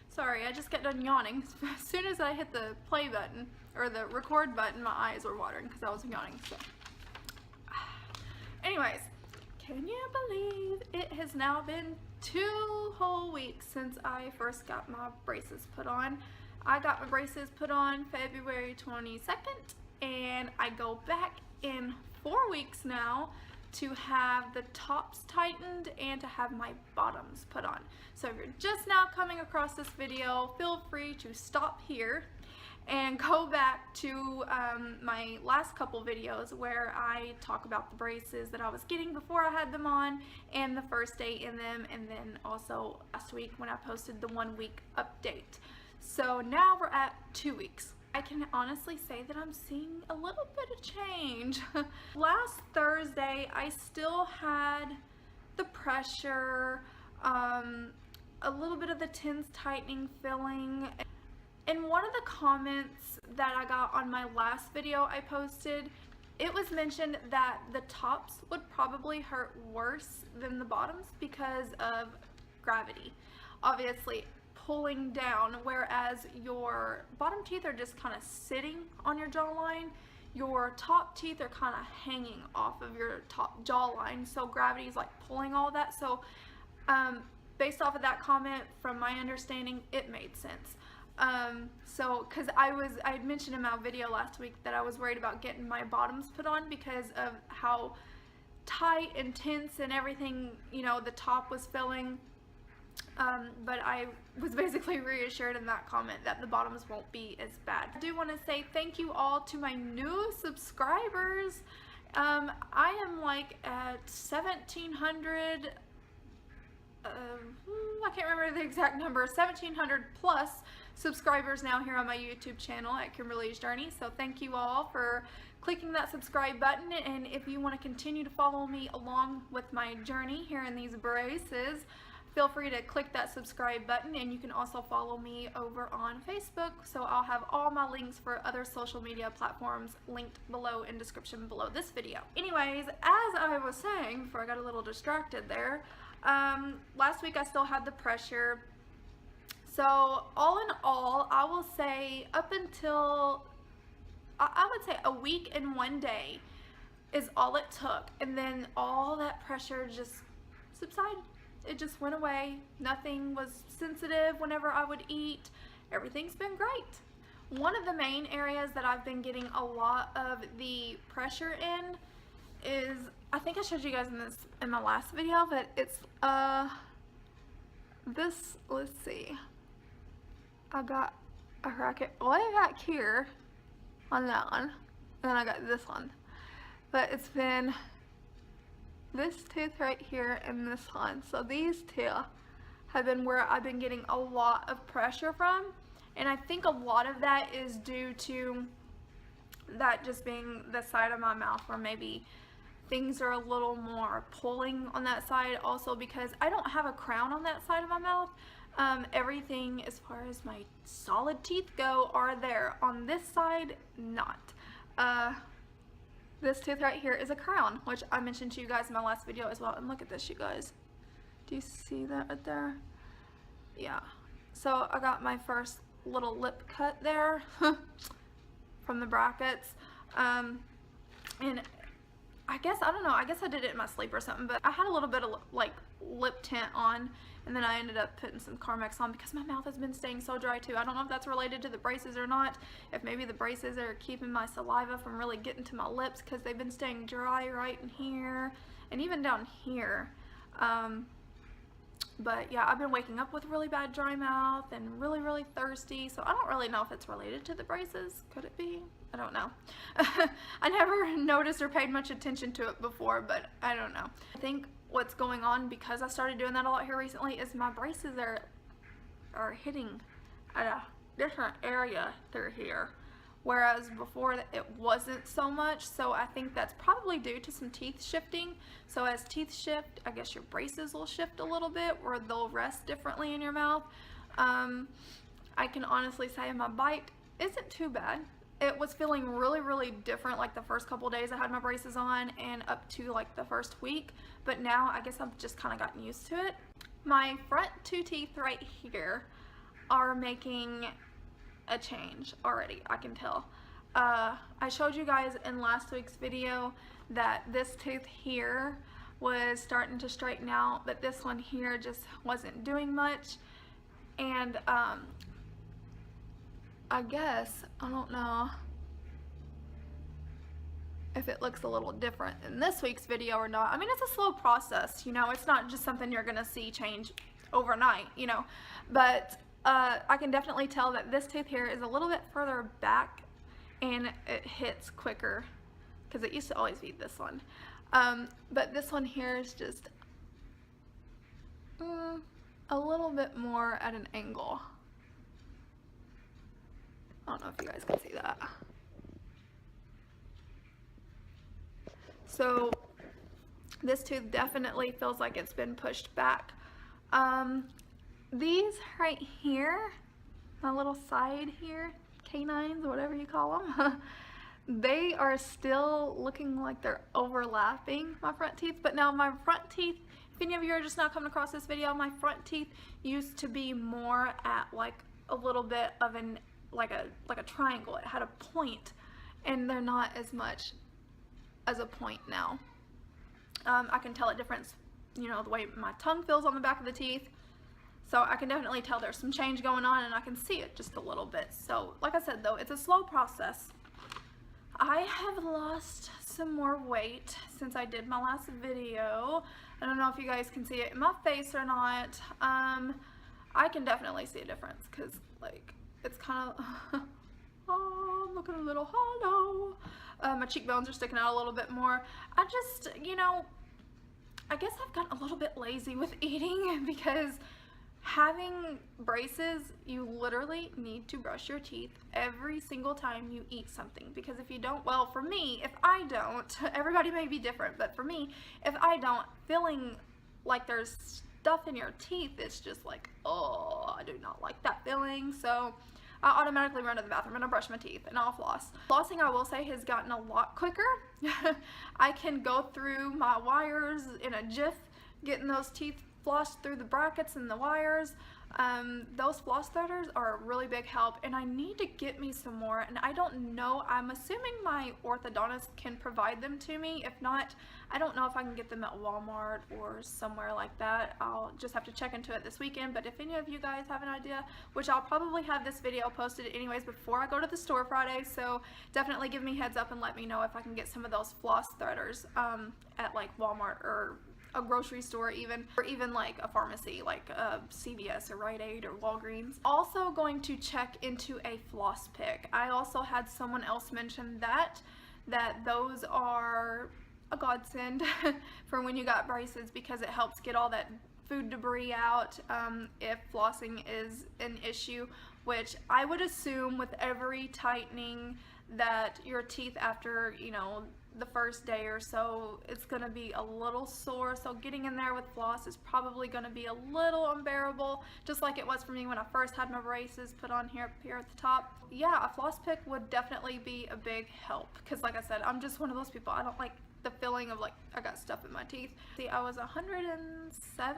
Sorry, I just got done yawning. As soon as I hit the play button, or the record button, my eyes were watering because I was yawning, so. Anyways, can you believe it has now been 2 whole weeks since I first got my braces put on. I got my braces put on February 22nd, and I go back in 4 weeks now to have the tops tightened and to have my bottoms put on. So if you're just now coming across this video, feel free to stop here and go back to my last couple videos where I talk about the braces that I was getting before I had them on and the first day in them, and then also last week when I posted the 1 week update. So now we're at 2 weeks. I can honestly say that I'm seeing a little bit of change. Last Thursday, I still had the pressure, a little bit of the tens tightening feeling. In one of the comments that I got on my last video I posted, it was mentioned that the tops would probably hurt worse than the bottoms because of gravity. Obviously, pulling down, whereas your bottom teeth are just kind of sitting on your jawline, your top teeth are kind of hanging off of your top jawline, so gravity is like pulling all that. So based off of that comment, from my understanding, it made sense. Because I had mentioned in my video last week that I was worried about getting my bottoms put on because of how tight and tense and everything, you know, the top was feeling. But I was basically reassured in that comment that the bottoms won't be as bad. I do want to say thank you all to my new subscribers. I am like at 1,700, I can't remember the exact number, 1,700 plus subscribers now here on my YouTube channel at Kimberly's Journey. So thank you all for clicking that subscribe button, and if you want to continue to follow me along with my journey here in these braces, feel free to click that subscribe button, and you can also follow me over on Facebook. So I'll have all my links for other social media platforms linked below in description below this video. Anyways, as I was saying before I got a little distracted there, last week I still had the pressure. So all in all, I will say up until, I would say a week and 1 day is all it took, and then all that pressure just subsided. It just went away. Nothing was sensitive whenever I would eat. Everything's been great. One of the main areas that I've been getting a lot of the pressure in is, I think I showed you guys in my last video, but it's this, let's see. I got a racket way back here on that one, and then I got this one. But it's been this tooth right here and this one. So these two have been where I've been getting a lot of pressure from, and I think a lot of that is due to that just being the side of my mouth where maybe things are a little more pulling on that side. Also because I don't have a crown on that side of my mouth. Everything as far as my solid teeth go are there. On this side, not. This tooth right here is a crown, which I mentioned to you guys in my last video as well. And look at this, you guys. Do you see that right there? Yeah. So I got my first little lip cut there from the brackets. And I guess, I don't know, I guess I did it in my sleep or something, but I had a little bit of like lip tint on, and then I ended up putting some Carmex on because my mouth has been staying so dry too. I don't know if that's related to the braces or not, if maybe the braces are keeping my saliva from really getting to my lips because they've been staying dry right in here and even down here. But yeah, I've been waking up with really bad dry mouth and really thirsty, so I don't really know if it's related to the braces. Could it be? I don't know. I never noticed or paid much attention to it before, but I don't know. I think what's going on, because I started doing that a lot here recently, is my braces are hitting at a different area through here, whereas before it wasn't so much. So I think that's probably due to some teeth shifting. So as teeth shift, I guess your braces will shift a little bit, or they'll rest differently in your mouth. I can honestly say my bite isn't too bad. It was feeling really different like the first couple days I had my braces on and up to like the first week, but now I guess I've just kind of gotten used to it. My front two teeth right here, are making a change already, I can tell. I showed you guys in last week's video that this tooth here was starting to straighten out, but this one here just wasn't doing much. And I guess, I don't know if it looks a little different in this week's video or not. I mean, it's a slow process, you know, it's not just something you're gonna see change overnight, you know, but I can definitely tell that this tooth here is a little bit further back and it hits quicker, because it used to always be this one. But this one here is just a little bit more at an angle. I don't know if you guys can see that. So this tooth definitely feels like it's been pushed back. These right here, my little side here, canines, whatever you call them, they are still looking like they're overlapping my front teeth. But now my front teeth, if any of you are just now coming across this video, my front teeth used to be more at like a little bit of an, like a triangle. It had a point, and they're not as much as a point now. I can tell a difference, you know, the way my tongue feels on the back of the teeth. So I can definitely tell there's some change going on, and I can see it just a little bit. So like I said though, it's a slow process. I have lost some more weight since I did my last video. I don't know if you guys can see it in my face or not. I can definitely see a difference, because like it's kind of oh, I'm looking a little hollow. My cheekbones are sticking out a little bit more. I just, you know, I guess I've gotten a little bit lazy with eating, because having braces, you literally need to brush your teeth every single time you eat something. Because if you don't, well, for me, if I don't, everybody may be different, but for me, if I don't, feeling like there's stuff in your teeth, it's just like, oh, I do not like that feeling. So I automatically run to the bathroom and I brush my teeth and I'll floss. Flossing, I will say, has gotten a lot quicker. I can go through my wires in a jiff, getting those teeth flossed through the brackets and the wires. Those floss threaders are a really big help, and I need to get me some more, and I don't know, I'm assuming my orthodontist can provide them to me. If not, I don't know if I can get them at Walmart or somewhere like that. I'll just have to check into it this weekend. But if any of you guys have an idea, which I'll probably have this video posted anyways before I go to the store Friday, so definitely give me heads up and let me know if I can get some of those floss threaders at like Walmart or a grocery store even, or even like a pharmacy like CVS or Rite Aid or Walgreens. Also going to check into a floss pick. I also had someone else mention that those are a godsend for when you got braces, because it helps get all that food debris out if flossing is an issue, which I would assume with every tightening that your teeth, after, you know, the first day or so, it's going to be a little sore. So getting in there with floss is probably going to be a little unbearable, just like it was for me when I first had my braces put on here at the top. Yeah, a floss pick would definitely be a big help, because like I said, I'm just one of those people, I don't like the feeling of like I got stuff in my teeth. See, I was 107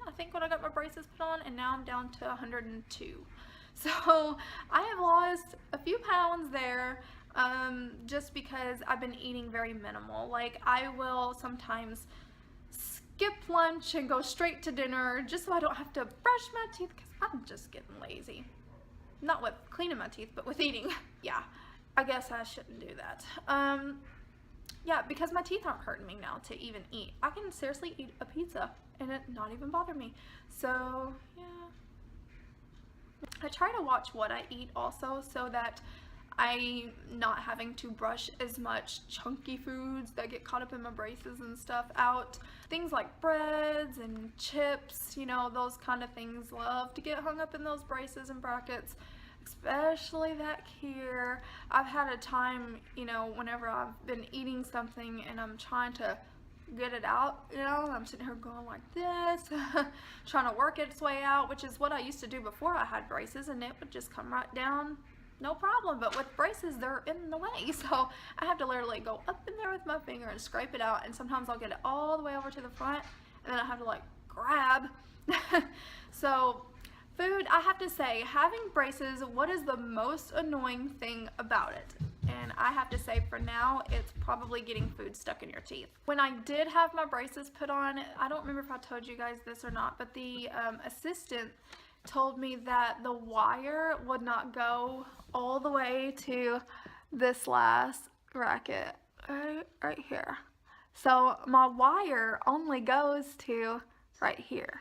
I think when I got my braces put on, and now I'm down to 102. So I have lost a few pounds there, just because I've been eating very minimal. Like, I will sometimes skip lunch and go straight to dinner just so I don't have to brush my teeth, because I'm just getting lazy. Not with cleaning my teeth, but with eating. Yeah, I guess I shouldn't do that. Yeah, because my teeth aren't hurting me now to even eat. I can seriously eat a pizza and it not even bother me. So, yeah. I try to watch what I eat also, so that I'm not having to brush as much chunky foods that get caught up in my braces and stuff out. Things like breads and chips, you know, those kind of things love to get hung up in those braces and brackets, especially that here. I've had a time, you know, whenever I've been eating something and I'm trying to get it out, you know, I'm sitting here going like this, trying to work its way out, which is what I used to do before I had braces, and it would just come right down, no problem. But with braces, they're in the way, so I have to literally go up in there with my finger and scrape it out, and sometimes I'll get it all the way over to the front, and then I have to like grab. So food I have to say, having braces, what is the most annoying thing about it? And I have to say, for now, it's probably getting food stuck in your teeth. When I did have my braces put on, I don't remember if I told you guys this or not, but the assistant told me that the wire would not go all the way to this last bracket right here. So my wire only goes to right here.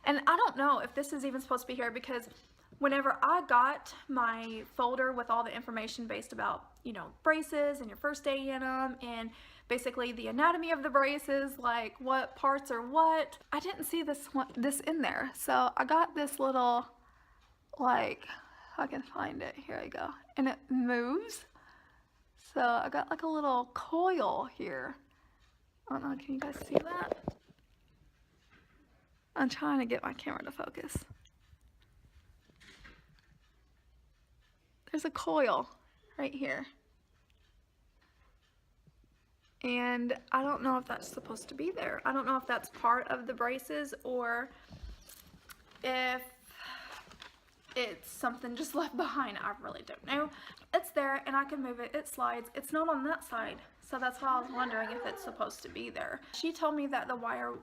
And I don't know if this is even supposed to be here, because whenever I got my folder with all the information based about, you know, braces and your first day in them and basically the anatomy of the braces, like what parts are what, I didn't see this in there. So I got this little, like, if I can find it, here I go, and it moves. So I got like a little coil here. I don't know, can you guys see that? I'm trying to get my camera to focus. There's a coil right here. And I don't know if that's supposed to be there. I don't know if that's part of the braces or if it's something just left behind. I really don't know. It's there and I can move it. It slides. It's not on that side. So that's why I was wondering if it's supposed to be there. She told me that the wire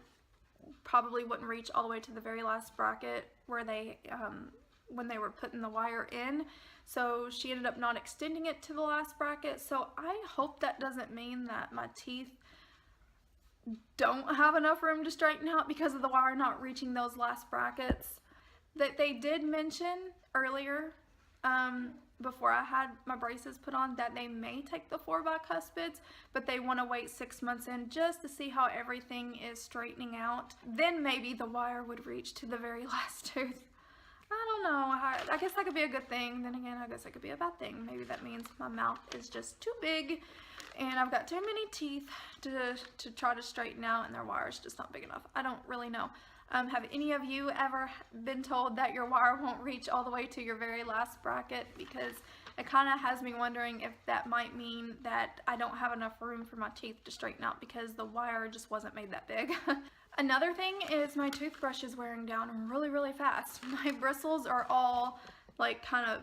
probably wouldn't reach all the way to the very last bracket where they, when they were putting the wire in. So she ended up not extending it to the last bracket. So I hope that doesn't mean that my teeth don't have enough room to straighten out because of the wire not reaching those last brackets. That they did mention earlier, before I had my braces put on, that they may take the 4 bicuspids, but they want to wait 6 months in just to see how everything is straightening out. Then maybe the wire would reach to the very last tooth. I don't know. I guess that could be a good thing. Then again, I guess it could be a bad thing. Maybe that means my mouth is just too big and I've got too many teeth to try to straighten out and their wire's just not big enough. I don't really know. Have any of you ever been told that your wire won't reach all the way to your very last bracket? Because it kind of has me wondering if that might mean that I don't have enough room for my teeth to straighten out because the wire just wasn't made that big. Another thing is my toothbrush is wearing down really, really fast. My bristles are all like kind of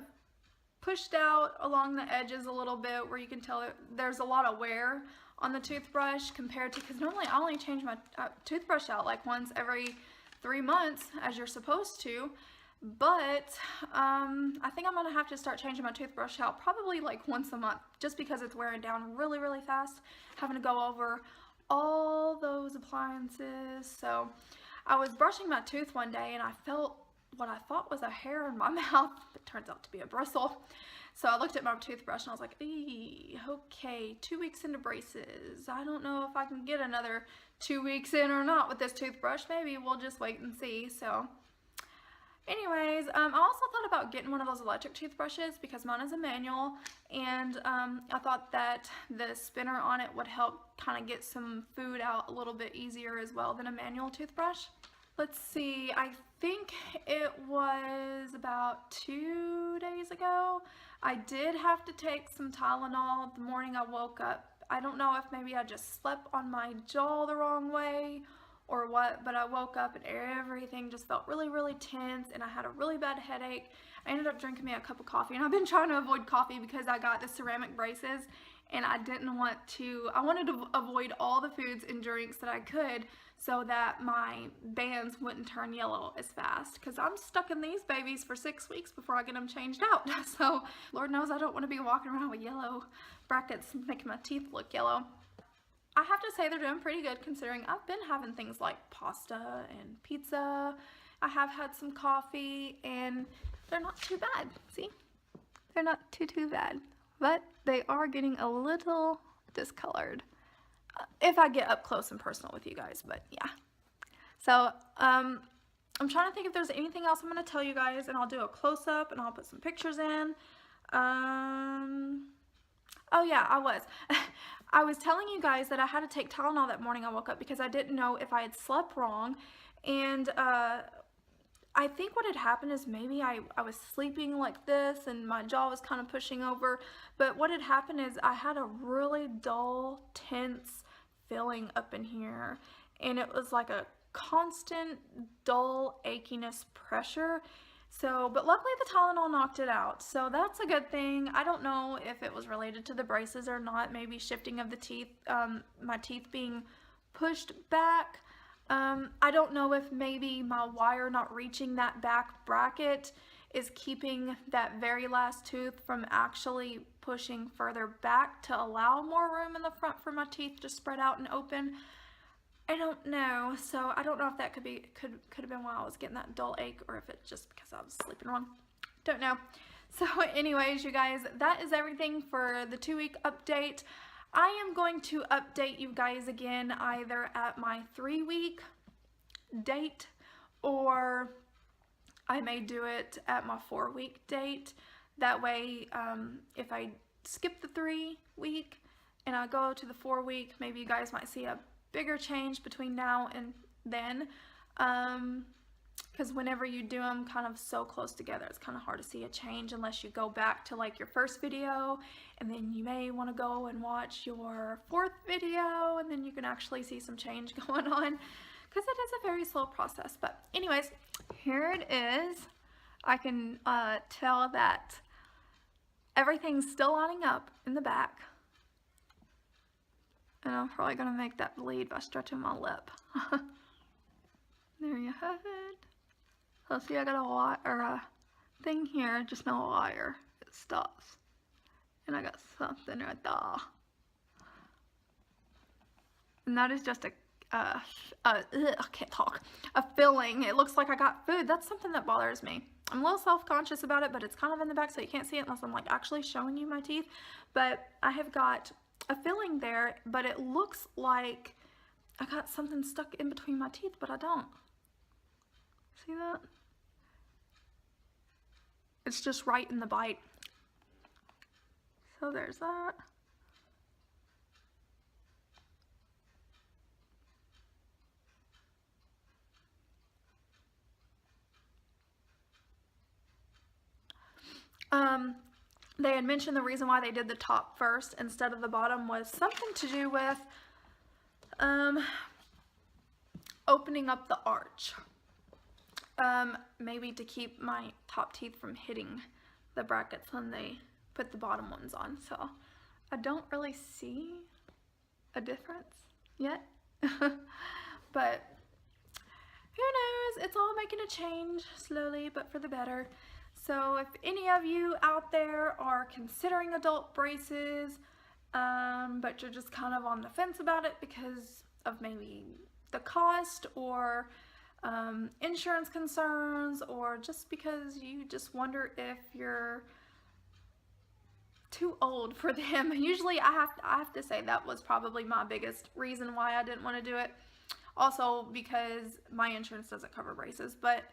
pushed out along the edges a little bit where you can tell there's a lot of wear on the toothbrush compared to, because normally I only change my toothbrush out like once every 3 months as you're supposed to, but I think I'm gonna have to start changing my toothbrush out probably like once a month just because it's wearing down really, really fast, having to go over all those appliances. So I was brushing my tooth one day and I felt what I thought was a hair in my mouth, but turns out to be a bristle. So I looked at my toothbrush and I was like, okay, 2 weeks into braces. I don't know if I can get another 2 weeks in or not with this toothbrush. Maybe we'll just wait and see. So anyways, I also thought about getting one of those electric toothbrushes because mine is a manual, and I thought that the spinner on it would help kind of get some food out a little bit easier as well than a manual toothbrush. Let's see, I think it was about 2 days ago. I did have to take some Tylenol the morning I woke up. I don't know if maybe I just slept on my jaw the wrong way or what, but I woke up and everything just felt really, really tense and I had a really bad headache. I ended up drinking me a cup of coffee, and I've been trying to avoid coffee because I got the ceramic braces and I wanted to avoid all the foods and drinks that I could so that my bands wouldn't turn yellow as fast, because I'm stuck in these babies for 6 weeks before I get them changed out. So Lord knows I don't want to be walking around with yellow brackets making my teeth look yellow. I have to say they're doing pretty good considering I've been having things like pasta and pizza. I have had some coffee and they're not too bad. See? They're not too bad. But they are getting a little discolored if I get up close and personal with you guys, but yeah. So I'm trying to think if there's anything else I'm going to tell you guys, and I'll do a close-up and I'll put some pictures in. Oh yeah, I was telling you guys that I had to take Tylenol that morning I woke up because I didn't know if I had slept wrong, and I think what had happened is maybe I was sleeping like this and my jaw was kind of pushing over, but what had happened is I had a really dull, tense feeling up in here, and it was like a constant dull achiness pressure. So, but luckily the Tylenol knocked it out. So that's a good thing. I don't know if it was related to the braces or not. Maybe shifting of the teeth, my teeth being pushed back. I don't know if maybe my wire not reaching that back bracket is keeping that very last tooth from actually pushing further back to allow more room in the front for my teeth to spread out and open. I don't know. So I don't know if that could have been why I was getting that dull ache, or if it's just because I was sleeping wrong. Don't know. So anyways, you guys, that is everything for the 2-week update. I am going to update you guys again either at my 3-week date, or I may do it at my 4-week date. That way, if I skip the 3-week and I go to the 4-week, maybe you guys might see a bigger change between now and then, because whenever you do them kind of so close together, it's kind of hard to see a change unless you go back to like your first video, and then you may want to go and watch your 4th video, and then you can actually see some change going on, because it is a very slow process. But anyways, here it is. I can tell that everything's still lining up in the back. And I'm probably going to make that bleed by stretching my lip. There you have it. So see, I got a wire, or a thing here, just no wire. It stops. And I got something right there. And that is just I can't talk. A filling. It looks like I got food. That's something that bothers me. I'm a little self-conscious about it, but it's kind of in the back, so you can't see it unless I'm like actually showing you my teeth. But I have got a filling there, but it looks like I got something stuck in between my teeth, but I don't. See that? It's just right in the bite. So there's that. They had mentioned the reason why they did the top first instead of the bottom was something to do with opening up the arch. Maybe to keep my top teeth from hitting the brackets when they put the bottom ones on. So I don't really see a difference yet. But who knows? It's all making a change slowly, but for the better. So if any of you out there are considering adult braces, but you're just kind of on the fence about it because of maybe the cost or insurance concerns, or just because you just wonder if you're too old for them. Usually I have to say that was probably my biggest reason why I didn't want to do it. Also because my insurance doesn't cover braces, but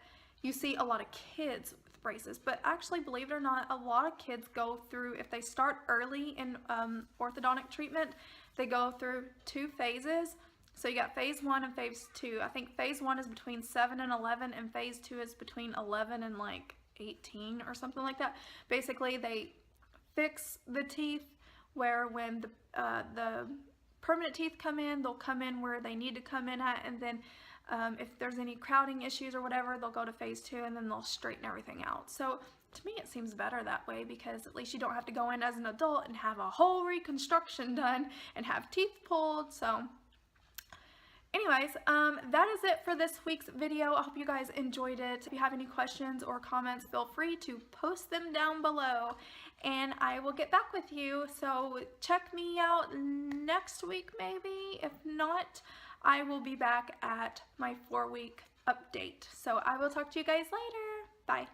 you see a lot of kids with braces. But actually, believe it or not, a lot of kids go through, if they start early in orthodontic treatment, they go through 2 phases. So you got phase 1 and phase 2. I think phase 1 is between 7 and 11, and phase 2 is between 11 and like 18 or something like that. Basically, they fix the teeth where when the permanent teeth come in, they'll come in where they need to come in at, and then if there's any crowding issues or whatever, they'll go to phase 2, and then they'll straighten everything out. So to me, it seems better that way, because at least you don't have to go in as an adult and have a whole reconstruction done and have teeth pulled. So anyways, that is it for this week's video. I hope you guys enjoyed it. If you have any questions or comments, feel free to post them down below, and I will get back with you. So check me out next week maybe. If not, I will be back at my 4-week update. So I will talk to you guys later. Bye.